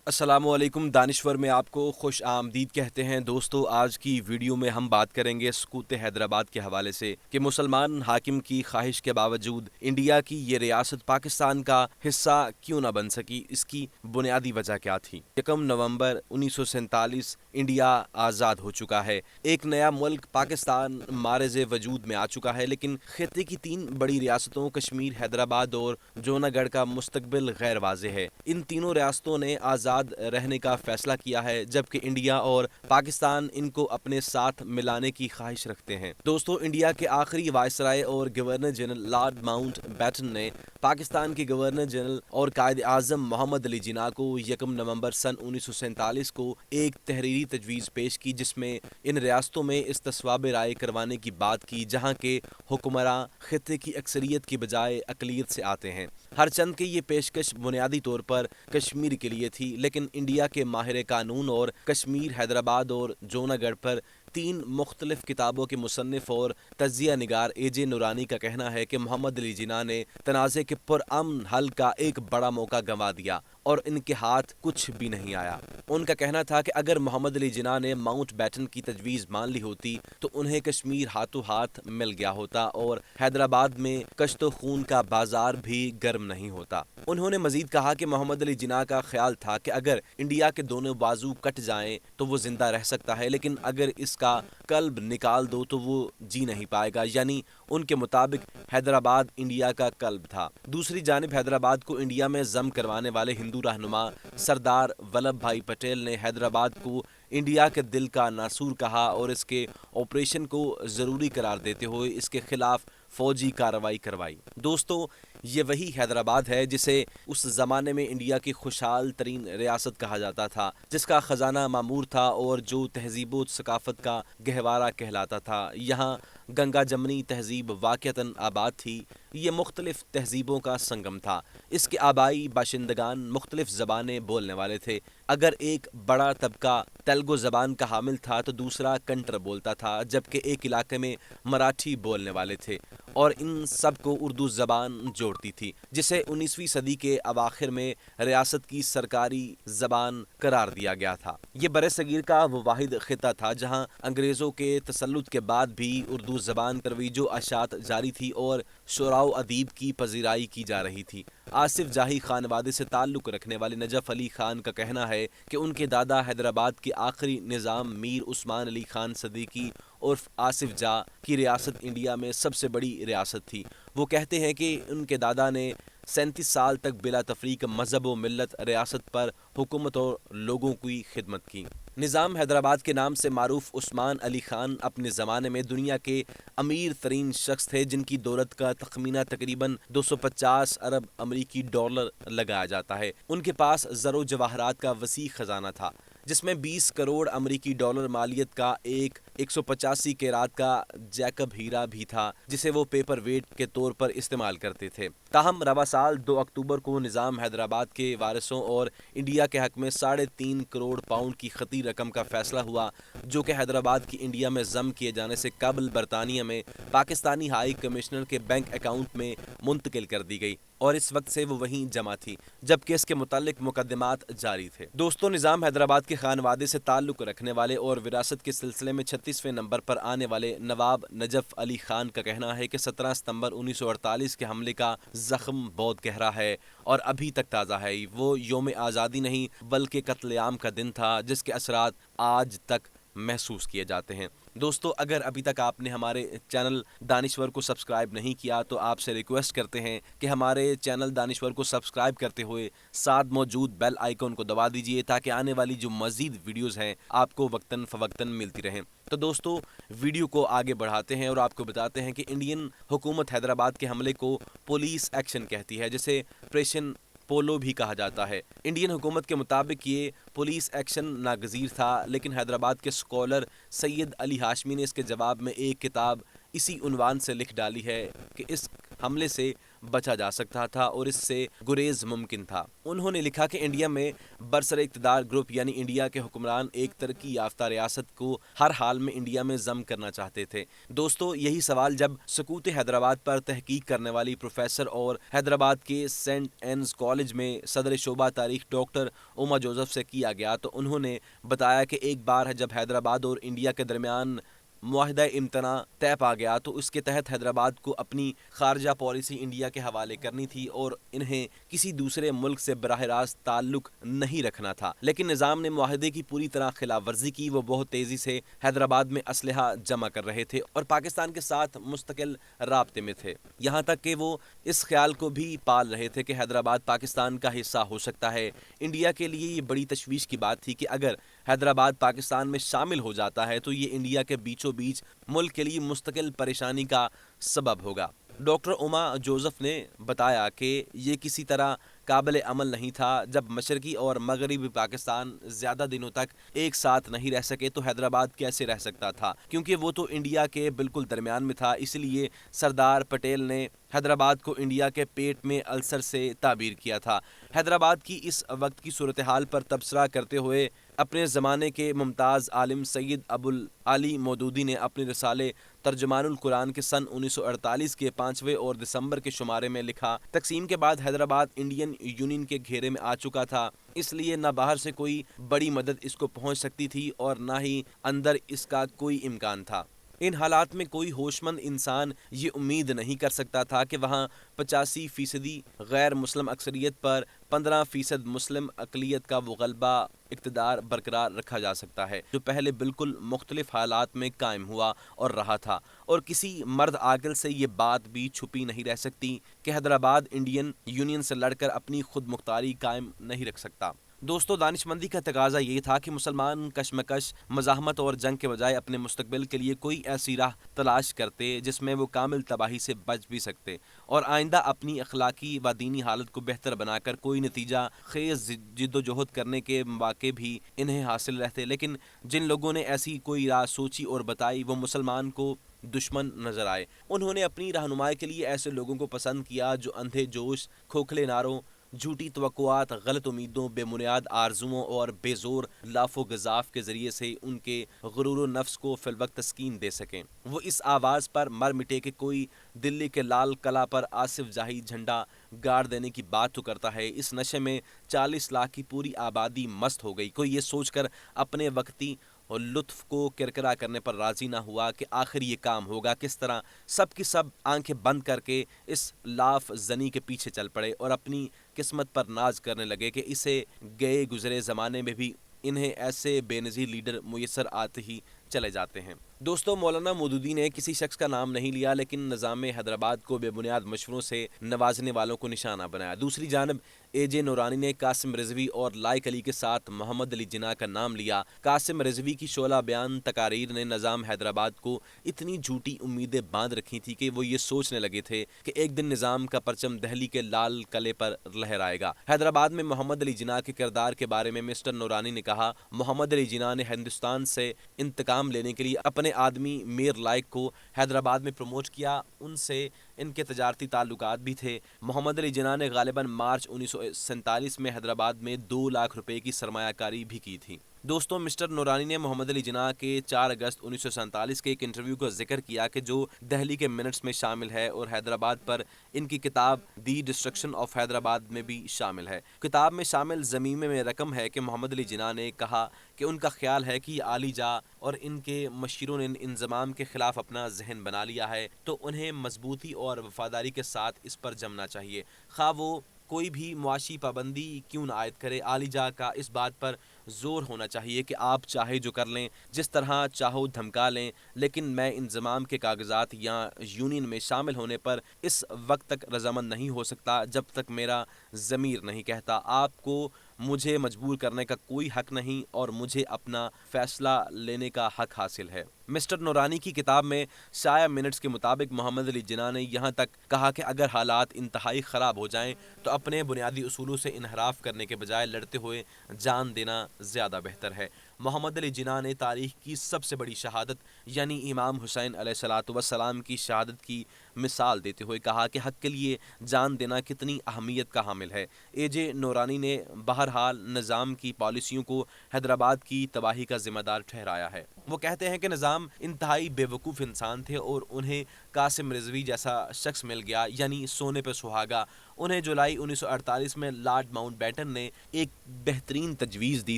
السلام علیکم دانشور میں آپ کو خوش آمدید کہتے ہیں دوستو۔ آج کی ویڈیو میں ہم بات کریں گے سقوط حیدرآباد کے حوالے سے کہ مسلمان حاکم کی خواہش کے باوجود انڈیا کی یہ ریاست پاکستان کا حصہ کیوں نہ بن سکی، اس کی بنیادی وجہ کیا تھی۔ 1 نومبر 1947 انڈیا آزاد ہو چکا ہے، ایک نیا ملک پاکستان معرض وجود میں آ چکا ہے، لیکن خطے کی 3 بڑی ریاستوں کشمیر، حیدرآباد اور جونا گڑھ کا مستقبل غیر واضح ہے۔ ان تینوں ریاستوں نے آزاد رہنے کا فیصلہ کیا ہے، جبکہ انڈیا اور پاکستان ان کو اپنے ساتھ ملانے کی خواہش رکھتے ہیں۔ دوستو، انڈیا کے آخری وائسرائے اور governor general Lord Mountbatten نے پاکستان کے گورنر جنرل اور قائد اعظم محمد علی جناح کو 1 نومبر سن 1947 کو ایک تحریری تجویز پیش کی، جس میں ان ریاستوں میں استصواب رائے کروانے کی بات کی، جہاں کے حکمراں خطے کی اکثریت کی بجائے اقلیت سے آتے ہیں۔ ہرچند کہ یہ پیشکش بنیادی طور پر کشمیر کے لیے تھی، لیکن انڈیا کے ماہر قانون اور کشمیر، حیدرآباد اور جونا گڑھ پر 3 مختلف کتابوں کے مصنف اور تجزیہ نگار AJ نورانی کا کہنا ہے کہ محمد علی جناح نے تنازع کے پرامن حل کا ایک بڑا موقع گنوا دیا اور ان کے ہاتھ کچھ بھی نہیں آیا۔ ان کا کہنا تھا کہ اگر محمد علی جناح نے ماؤنٹ بیٹن کی تجویز مان لی ہوتی تو انہیں کشمیر ہاتھوں ہاتھ مل گیا ہوتا اور حیدرآباد میں کشت و خون کا بازار بھی گرم نہیں ہوتا۔ انہوں نے مزید کہا کہ محمد علی جناح کا خیال تھا کہ اگر انڈیا کے دونوں بازو کٹ جائیں تو وہ زندہ رہ سکتا ہے، لیکن اگر اس کا قلب نکال دو تو وہ جی نہیں پائے گا، یعنی ان کے مطابق حیدرآباد انڈیا کا قلب تھا۔ دوسری جانب حیدرآباد کو انڈیا میں ضم کروانے والے ہندو رہنما سردار ولبھ بھائی پٹیل نے حیدرآباد کو انڈیا کے دل کا ناسور کہا اور اس کے آپریشن کو ضروری قرار دیتے ہوئے اس کے خلاف فوجی کارروائی کروائی۔ دوستو، یہ وہی حیدرآباد ہے جسے اس زمانے میں انڈیا کی خوشحال ترین ریاست کہا جاتا تھا، جس کا خزانہ معمور تھا اور جو تہذیب و ثقافت کا گہوارہ کہلاتا تھا۔ یہاں گنگا جمنی تہذیب واقعتاً آباد تھی، یہ مختلف تہذیبوں کا سنگم تھا۔ اس کے آبائی باشندگان مختلف زبانیں بولنے والے تھے۔ اگر ایک بڑا طبقہ تیلگو زبان کا حامل تھا تو دوسرا کنٹر بولتا تھا، جبکہ ایک علاقے میں مراٹھی بولنے والے تھے، اور ان سب کو اردو زبان جوڑتی تھی، جسے 19ویں صدی کے اواخر میں ریاست کی سرکاری زبان قرار دیا گیا تھا۔ یہ برصغیر کا وہ واحد خطہ تھا جہاں انگریزوں کے تسلط کے بعد بھی اردو زبان ترویج و اشاعت جاری تھی اور شعراء و ادیب کی پذیرائی کی جا رہی تھی۔ آصف جاہی خانوادے سے تعلق رکھنے والے نجف علی خان کا کہنا ہے کہ ان کے دادا حیدرآباد کے آخری نظام میر عثمان علی خان صدیقی عرف آصف جاہ کی ریاست انڈیا میں سب سے بڑی ریاست تھی۔ وہ کہتے ہیں کہ ان کے دادا نے 37 سال تک بلا تفریق مذہب و ملت ریاست پر حکومت اور لوگوں کی خدمت کی۔ نظام حیدرآباد کے نام سے معروف عثمان علی خان اپنے زمانے میں دنیا کے امیر ترین شخص تھے، جن کی دولت کا تخمینہ تقریباً 250 ارب امریکی ڈالر لگایا جاتا ہے۔ ان کے پاس زر و جواہرات کا وسیع خزانہ تھا، جس میں 20 کروڑ امریکی ڈالر مالیت کا ایک 185 کیرات کا جیکب ہیرا بھی تھا، جسے وہ پیپر ویٹ کے طور پر استعمال کرتے تھے۔ تاہم رواں سال 2 اکتوبر کو نظام حیدرآباد کے وارثوں اور انڈیا کے حق میں 3.5 کروڑ پاؤنڈ کی خطی رقم کا فیصلہ ہوا، جو کہ حیدرآباد کی انڈیا میں ضم کیے جانے سے قبل برطانیہ میں پاکستانی ہائی کمشنر کے بینک اکاؤنٹ میں منتقل کر دی گئی، اور اس وقت سے وہ وہیں جمع تھی، جبکہ اس کے متعلق مقدمات جاری تھے۔ دوستو، نظام حیدرآباد کے خانوادے سے تعلق رکھنے والے اور وراثت کے سلسلے میں 36ویں نمبر پر آنے والے نواب نجف علی خان کا کہنا ہے کہ 17 ستمبر 1948 کے حملے کا زخم بہت گہرا ہے اور ابھی تک تازہ ہے۔ وہ یوم آزادی نہیں بلکہ قتل عام کا دن تھا، جس کے اثرات آج تک محسوس کیے جاتے ہیں۔ دوستو، اگر ابھی تک آپ نے ہمارے چینل دانشور کو سبسکرائب نہیں کیا تو آپ سے ریکویسٹ کرتے ہیں کہ ہمارے چینل دانشور کو سبسکرائب کرتے ہوئے ساتھ موجود بیل آئیکن کو دبا دیجئے، تاکہ آنے والی جو مزید ویڈیوز ہیں آپ کو وقتاً فوقتاً ملتی رہیں۔ تو دوستو، ویڈیو کو آگے بڑھاتے ہیں اور آپ کو بتاتے ہیں کہ انڈین حکومت حیدرآباد کے حملے کو پولیس ایکشن کہتی ہے، جسے آپریشن پولو بھی کہا جاتا ہے۔ انڈین حکومت کے مطابق یہ پولیس ایکشن ناگزیر تھا، لیکن حیدرآباد کے سکولر سید علی ہاشمی نے اس کے جواب میں ایک کتاب اسی عنوان سے لکھ ڈالی ہے کہ اس حملے سے بچا جا سکتا تھا اور اس سے گریز ممکن تھا۔ انہوں نے لکھا کہ انڈیا میں برسر اقتدار گروپ یعنی انڈیا کے حکمران ایک ترقی یافتہ ریاست کو ہر حال میں انڈیا میں ضم کرنا چاہتے تھے۔ دوستو، یہی سوال جب سقوط حیدرآباد پر تحقیق کرنے والی پروفیسر اور حیدرآباد کے سینٹ اینز کالج میں صدر شعبہ تاریخ ڈاکٹر اوما جوزف سے کیا گیا تو انہوں نے بتایا کہ ایک بار جب حیدرآباد اور انڈیا کے درمیان معاہدہ امتناع طے پا گیا تو اس کے تحت حیدرآباد کو اپنی خارجہ پالیسی انڈیا کے حوالے کرنی تھی اور انہیں کسی دوسرے ملک سے براہ راست تعلق نہیں رکھنا تھا۔ لیکن نظام نے معاہدے کی پوری طرح خلاف ورزی کی۔ وہ بہت تیزی سے حیدرآباد میں اسلحہ جمع کر رہے تھے اور پاکستان کے ساتھ مستقل رابطے میں تھے، یہاں تک کہ وہ اس خیال کو بھی پال رہے تھے کہ حیدرآباد پاکستان کا حصہ ہو سکتا ہے۔ انڈیا کے لیے یہ بڑی تشویش کی بات تھی کہ اگر حیدرآباد پاکستان میں شامل ہو جاتا ہے تو یہ انڈیا کے بیچوں بیچ ملک کے لیے مستقل پریشانی کا سبب ہوگا۔ ڈاکٹر اوما جوزف نے بتایا کہ یہ کسی طرح قابل عمل نہیں تھا۔ جب مشرقی اور مغربی پاکستان زیادہ دنوں تک ایک ساتھ نہیں رہ سکے تو حیدرآباد کیسے رہ سکتا تھا، کیونکہ وہ تو انڈیا کے بالکل درمیان میں تھا۔ اس لیے سردار پٹیل نے حیدرآباد کو انڈیا کے پیٹ میں السر سے تعبیر کیا تھا۔ حیدرآباد کی اس وقت کی صورتحال پر تبصرہ کرتے ہوئے اپنے زمانے کے ممتاز عالم سید ابو العلی مودودی نے اپنے رسالے ترجمان القرآن کے سن 1948 کے 5ویں اور دسمبر کے شمارے میں لکھا، تقسیم کے بعد حیدرآباد انڈین یونین کے گھیرے میں آ چکا تھا، اس لیے نہ باہر سے کوئی بڑی مدد اس کو پہنچ سکتی تھی اور نہ ہی اندر اس کا کوئی امکان تھا۔ ان حالات میں کوئی ہوش مند انسان یہ امید نہیں کر سکتا تھا کہ وہاں 85% غیر مسلم اکثریت پر 15% مسلم اقلیت کا وہ غلبہ اقتدار برقرار رکھا جا سکتا ہے جو پہلے بالکل مختلف حالات میں قائم ہوا اور رہا تھا، اور کسی مرد عاقل سے یہ بات بھی چھپی نہیں رہ سکتی کہ حیدرآباد انڈین یونین سے لڑ کر اپنی خود مختاری قائم نہیں رکھ سکتا۔ دوستو، دانش مندی کا تقاضا یہ تھا کہ مسلمان کشمکش، مزاحمت اور جنگ کے بجائے اپنے مستقبل کے لیے کوئی ایسی راہ تلاش کرتے جس میں وہ کامل تباہی سے بچ بھی سکتے اور آئندہ اپنی اخلاقی و دینی حالت کو بہتر بنا کر کوئی نتیجہ خیز جد و جہد کرنے کے مواقع بھی انہیں حاصل رہتے۔ لیکن جن لوگوں نے ایسی کوئی راہ سوچی اور بتائی وہ مسلمان کو دشمن نظر آئے۔ انہوں نے اپنی رہنمائی کے لیے ایسے لوگوں کو پسند کیا جو اندھے جوش، کھوکھلے نعروں، جھوٹی توقعات، غلط امیدوں، بے بنیاد آرزوؤں اور بے زور لاف و گزاف کے ذریعے سے ان کے غرور و نفس کو فی الوقت تسکین دے سکیں۔ وہ اس آواز پر مر مٹے کہ کوئی دلی کے لال قلعہ پر آصف جاہی جھنڈا گاڑ دینے کی بات تو کرتا ہے۔ اس نشے میں 40 لاکھ کی پوری آبادی مست ہو گئی۔ کوئی یہ سوچ کر اپنے وقتی اور لطف کو کرکرا کرنے پر راضی نہ ہوا کہ آخر یہ کام ہوگا کس طرح۔ سب کی سب آنکھیں بند کر کے اس لاف زنی کے پیچھے چل پڑے اور اپنی قسمت پر ناز کرنے لگے کہ اسے گئے گزرے زمانے میں بھی انہیں ایسے بے نظیر لیڈر میسر آتے ہی چلے جاتے ہیں۔ دوستو، مولانا مودودی نے کسی شخص کا نام نہیں لیا لیکن نظام حیدرآباد کو بے بنیاد مشوروں سے نوازنے والوں کو نشانہ بنایا۔ دوسری جانب اے جے نورانی نے قاسم رضوی اور لائق علی کے ساتھ محمد علی جناح کا نام لیا۔ قاسم رضوی کی شعلہ بیان تقاریر نے نظام حیدرآباد کو اتنی جھوٹی امیدیں باندھ رکھی تھی کہ وہ یہ سوچنے لگے تھے کہ ایک دن نظام کا پرچم دہلی کے لال قلعے پر لہرائے گا۔ حیدرآباد میں محمد علی جناح کے کردار کے بارے میں مسٹر نورانی نے کہا، محمد علی جناح نے ہندوستان سے انتقام لینے کے لیے اپنے آدمی میر لائق کو حیدرآباد میں پروموٹ کیا، ان سے ان کے تجارتی تعلقات بھی تھے۔ محمد علی جناح نے غالباً مارچ 1947 میں حیدرآباد میں 2 لاکھ روپے کی سرمایہ کاری بھی کی تھی۔ دوستوں، مسٹر نورانی نے محمد علی جناح کے 4 اگست 1947 کے ایک انٹرویو کا ذکر کیا کہ جو دہلی کے منٹس میں شامل ہے اور حیدرآباد پر ان کی کتاب دی ڈسٹرکشن آف حیدرآباد میں بھی شامل ہے۔ کتاب میں شامل ضمیمے میں رقم ہے کہ محمد علی جناح نے کہا کہ ان کا خیال ہے کہ یہ عالی جا اور ان کے مشیروں نے انضمام کے خلاف اپنا ذہن بنا لیا ہے تو انہیں مضبوطی اور وفاداری کے ساتھ اس پر جمنا چاہیے، خواہ وہ کوئی بھی معاشی پابندی کیوں نہ عائد کرے۔ عالی جا کا اس بات پر زور ہونا چاہیے کہ آپ چاہے جو کر لیں، جس طرح چاہو دھمکا لیں، لیکن میں انضمام کے کاغذات یا یونین میں شامل ہونے پر اس وقت تک رضامند نہیں ہو سکتا جب تک میرا ضمیر نہیں کہتا۔ آپ کو مجھے مجبور کرنے کا کوئی حق نہیں اور مجھے اپنا فیصلہ لینے کا حق حاصل ہے۔ مسٹر نورانی کی کتاب میں شائع منٹس کے مطابق محمد علی جناح نے یہاں تک کہا کہ اگر حالات انتہائی خراب ہو جائیں تو اپنے بنیادی اصولوں سے انحراف کرنے کے بجائے لڑتے ہوئے جان دینا زیادہ بہتر ہے۔ محمد علی جناح نے تاریخ کی سب سے بڑی شہادت یعنی امام حسین علیہ الصلوۃ والسلام کی شہادت کی مثال دیتے ہوئے کہا کہ حق کے لیے جان دینا کتنی اہمیت کا حامل ہے۔ اے جے نورانی نے بہرحال نظام کی پالیسیوں کو حیدرآباد کی تباہی کا ذمہ دار ٹھہرایا ہے۔ وہ کہتے ہیں کہ نظام انتہائی بے وقوف انسان تھے اور انہیں قاسم رضوی جیسا شخص مل گیا، یعنی سونے پہ سہاگا۔ انہیں جولائی 1948 میں لارڈ ماؤنٹ بیٹن نے ایک بہترین تجویز دی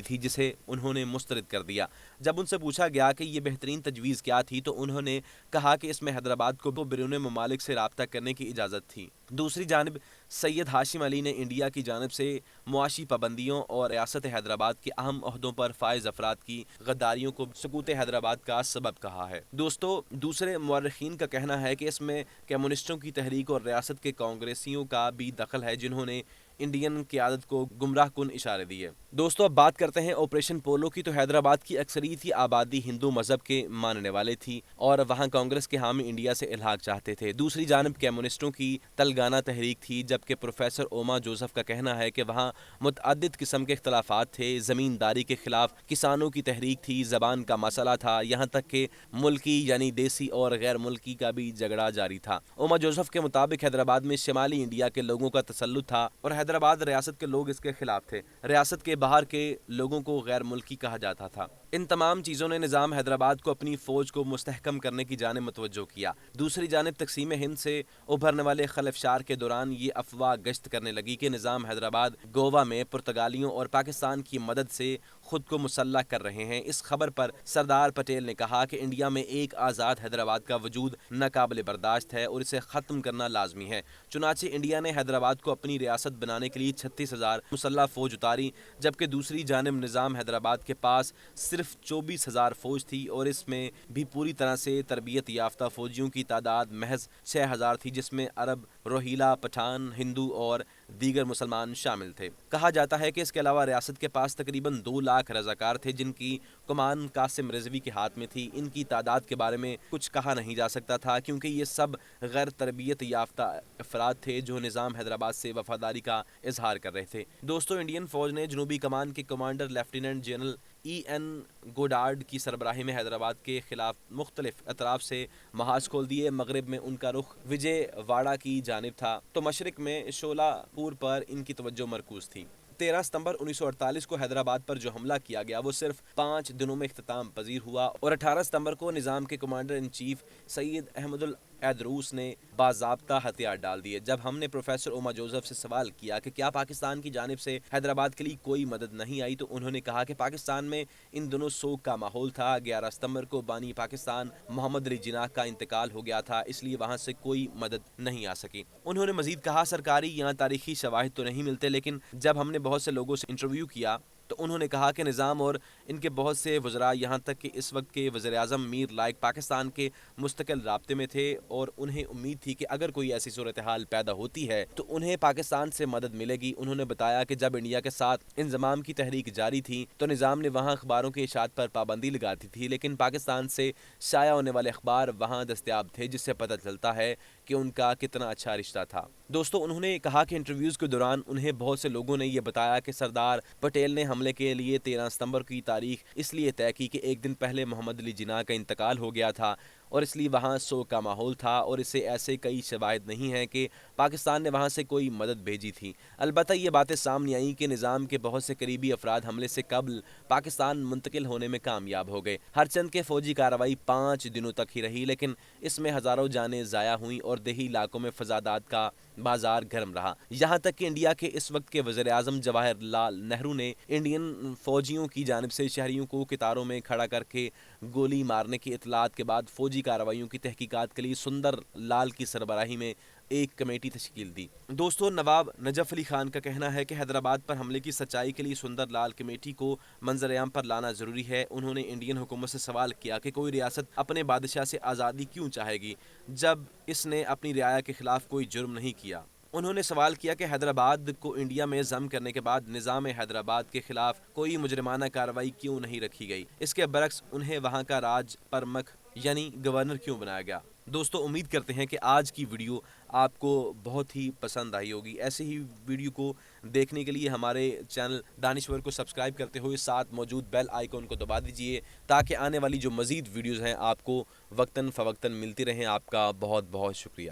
تھی جسے انہوں نے مسترد کر دیا۔ جب ان سے پوچھا گیا کہ یہ بہترین تجویز کیا تھی تو انہوں نے کہا کہ اس میں حیدرآباد کو بیرون ممالک سے رابطہ کرنے کی اجازت تھی۔ دوسری جانب سید ہاشم علی نے انڈیا کی جانب سے معاشی پابندیوں اور ریاست حیدرآباد کے اہم عہدوں پر فائز افراد کی غداریوں کو سقوط حیدرآباد کا سبب کہا ہے۔ دوستو، دوسرے مورخین کا کہنا ہے کہ اس میں کمیونسٹوں کی تحریک اور ریاست کے کانگریسیوں کا بھی دخل ہے جنہوں نے انڈین قیادت کو گمراہ کن اشارے دیے۔ دوستو، اب بات کرتے ہیں آپریشن پولو کی۔ تو حیدرآباد کی اکثریتی آبادی ہندو مذہب کے ماننے والے تھی اور وہاں کانگریس کے حامی انڈیا سے الحاق چاہتے تھے۔ دوسری جانب کمیونسٹوں کی تلنگانہ تحریک تھی، جبکہ پروفیسر اوما جوزف کا کہنا ہے کہ وہاں متعدد قسم کے اختلافات تھے۔ زمینداری کے خلاف کسانوں کی تحریک تھی، زبان کا مسئلہ تھا، یہاں تک کہ ملکی یعنی دیسی اور غیر ملکی کا بھی جھگڑا جاری تھا۔ اوما جوزف کے مطابق حیدرآباد میں شمالی انڈیا کے لوگوں کا تسلط تھا اور حیدرآباد ریاست کے لوگ اس کے خلاف تھے۔ ریاست کے باہر کے لوگوں کو غیر ملکی کہا جاتا تھا۔ ان تمام چیزوں نے نظام حیدرآباد کو اپنی فوج کو مستحکم کرنے کی جانب متوجہ کیا۔ دوسری جانب تقسیم ہند سے ابھرنے والے خلفشار کے دوران یہ افواہ گشت کرنے لگی کہ نظام حیدرآباد گوا میں پرتگالیوں اور پاکستان کی مدد سے خود کو مسلح کر رہے ہیں۔ اس خبر پر سردار پٹیل نے کہا کہ انڈیا میں ایک آزاد حیدرآباد کا وجود ناقابل برداشت ہے اور اسے ختم کرنا لازمی ہے۔ چنانچہ انڈیا نے حیدرآباد کو اپنی ریاست بنانے کے لیے 36,000 مسلح فوج اتاری، جبکہ دوسری جانب نظام حیدرآباد کے پاس صرف 24,000 فوج تھی اور اس میں بھی پوری طرح سے تربیت یافتہ فوجیوں کی تعداد محض 6,000 تھی، جس میں عرب، روہیلا، پٹھان، ہندو اور دیگر مسلمان شامل تھے۔ کہا جاتا ہے کہ اس کے علاوہ ریاست کے پاس تقریباً 2 لاکھ رضاکار تھے جن کی کمان قاسم رضوی کے ہاتھ میں تھی۔ ان کی تعداد کے بارے میں کچھ کہا نہیں جا سکتا تھا کیونکہ یہ سب غیر تربیت یافتہ افراد تھے جو نظام حیدرآباد سے وفاداری کا اظہار کر رہے تھے۔ دوستو، انڈین فوج نے جنوبی کمان کے commander lieutenant general N Goddard کی سربراہی میں حیدرآباد کے خلاف مختلف اطراف سے محاذ کھول دیے۔ مغرب میں ان کا رخ وجے واڑہ کی جانب تھا تو مشرق میں شولہ پور پر ان کی توجہ مرکوز تھی۔ 13 ستمبر 1948 کو حیدرآباد پر جو حملہ کیا گیا وہ صرف 5 دنوں میں اختتام پذیر ہوا اور 18 ستمبر کو نظام کے کمانڈر ان چیف سید احمد العدروس نے باضابطہ ہتھیار ڈال دیے۔ جب ہم نے پروفیسر اوما جوزف سے سوال کیا کہ کیا پاکستان کی جانب سے حیدرآباد کے لیے کوئی مدد نہیں آئی تو انہوں نے کہا کہ پاکستان میں ان دنوں سوگ کا ماحول تھا۔ 11 ستمبر کو بانی پاکستان محمد علی جناح کا انتقال ہو گیا تھا، اس لیے وہاں سے کوئی مدد نہیں آ سکی۔ انہوں نے مزید کہا سرکاری یا تاریخی شواہد تو نہیں ملتے، لیکن جب ہم نے بہت سے لوگوں سے انٹرویو کیا تو انہوں نے کہا کہ نظام اور ان کے بہت سے وزراء یہاں تک کہ اس وقت کے وزیر اعظم میر لائق پاکستان کے مستقل رابطے میں تھے اور انہیں امید تھی کہ اگر کوئی ایسی صورتحال پیدا ہوتی ہے تو انہیں پاکستان سے مدد ملے گی۔ انہوں نے بتایا کہ جب انڈیا کے ساتھ انضمام کی تحریک جاری تھی تو نظام نے وہاں اخباروں کی اشاعت پر پابندی لگا دی تھی، لیکن پاکستان سے شائع ہونے والے اخبار وہاں دستیاب تھے جس سے پتہ چلتا ہے کہ ان کا کتنا اچھا رشتہ تھا۔ دوستو، انہوں نے کہا کہ انٹرویوز کے دوران انہیں بہت سے لوگوں نے یہ بتایا کہ سردار پٹیل نے حملے کے لیے 13 ستمبر کی تاریخ اس لیے طے کی کہ ایک دن پہلے محمد علی جناح کا انتقال ہو گیا تھا اور اس لیے وہاں سوگ کا ماحول تھا اور اسے ایسے کئی شواہد نہیں ہیں کہ پاکستان نے وہاں سے کوئی مدد بھیجی تھی۔ البتہ یہ باتیں سامنے آئیں کہ نظام کے بہت سے قریبی افراد حملے سے قبل پاکستان منتقل ہونے میں کامیاب ہو گئے۔ ہرچند کہ فوجی کارروائی 5 دنوں تک ہی رہی، لیکن اس میں ہزاروں جانیں ضائع ہوئیں اور دیہی علاقوں میں فسادات کا بازار گرم رہا، یہاں تک کہ انڈیا کے اس وقت کے وزیر اعظم جواہر لال نہرو نے انڈین فوجیوں کی جانب سے شہریوں کو قطاروں میں کھڑا کر کے گولی مارنے کی اطلاعات کے بعد فوجی کارروائیوں کی تحقیقات کے لیے سندر لال کی سربراہی میں ایک کمیٹی تشکیل دی۔ دوستو، نواب نجف علی خان کا کہنا ہے کہ حیدرآباد پر حملے کی سچائی کے لیے سندر لال کمیٹی کو منظر عام پر لانا ضروری ہے۔ انہوں نے انڈین حکومت سے سوال کیا کہ کوئی ریاست اپنے بادشاہ سے آزادی کیوں چاہے گی جب اس نے اپنی رعایا کے خلاف کوئی جرم نہیں کیا۔ انہوں نے سوال کیا کہ حیدرآباد کو انڈیا میں ضم کرنے کے بعد نظام حیدرآباد کے خلاف کوئی مجرمانہ کارروائی کیوں نہیں رکھی گئی، اس کے برعکس انہیں وہاں کا راج پرمکھ یعنی گورنر کیوں بنایا گیا۔ دوستو، امید کرتے ہیں کہ آج کی ویڈیو آپ کو بہت ہی پسند آئی ہوگی۔ ایسے ہی ویڈیو کو دیکھنے کے لیے ہمارے چینل دانشور کو سبسکرائب کرتے ہوئے ساتھ موجود بیل آئیکن کو دبا دیجئے تاکہ آنے والی جو مزید ویڈیوز ہیں آپ کو وقتاً فوقتاً ملتی رہیں۔ آپ کا بہت بہت شکریہ۔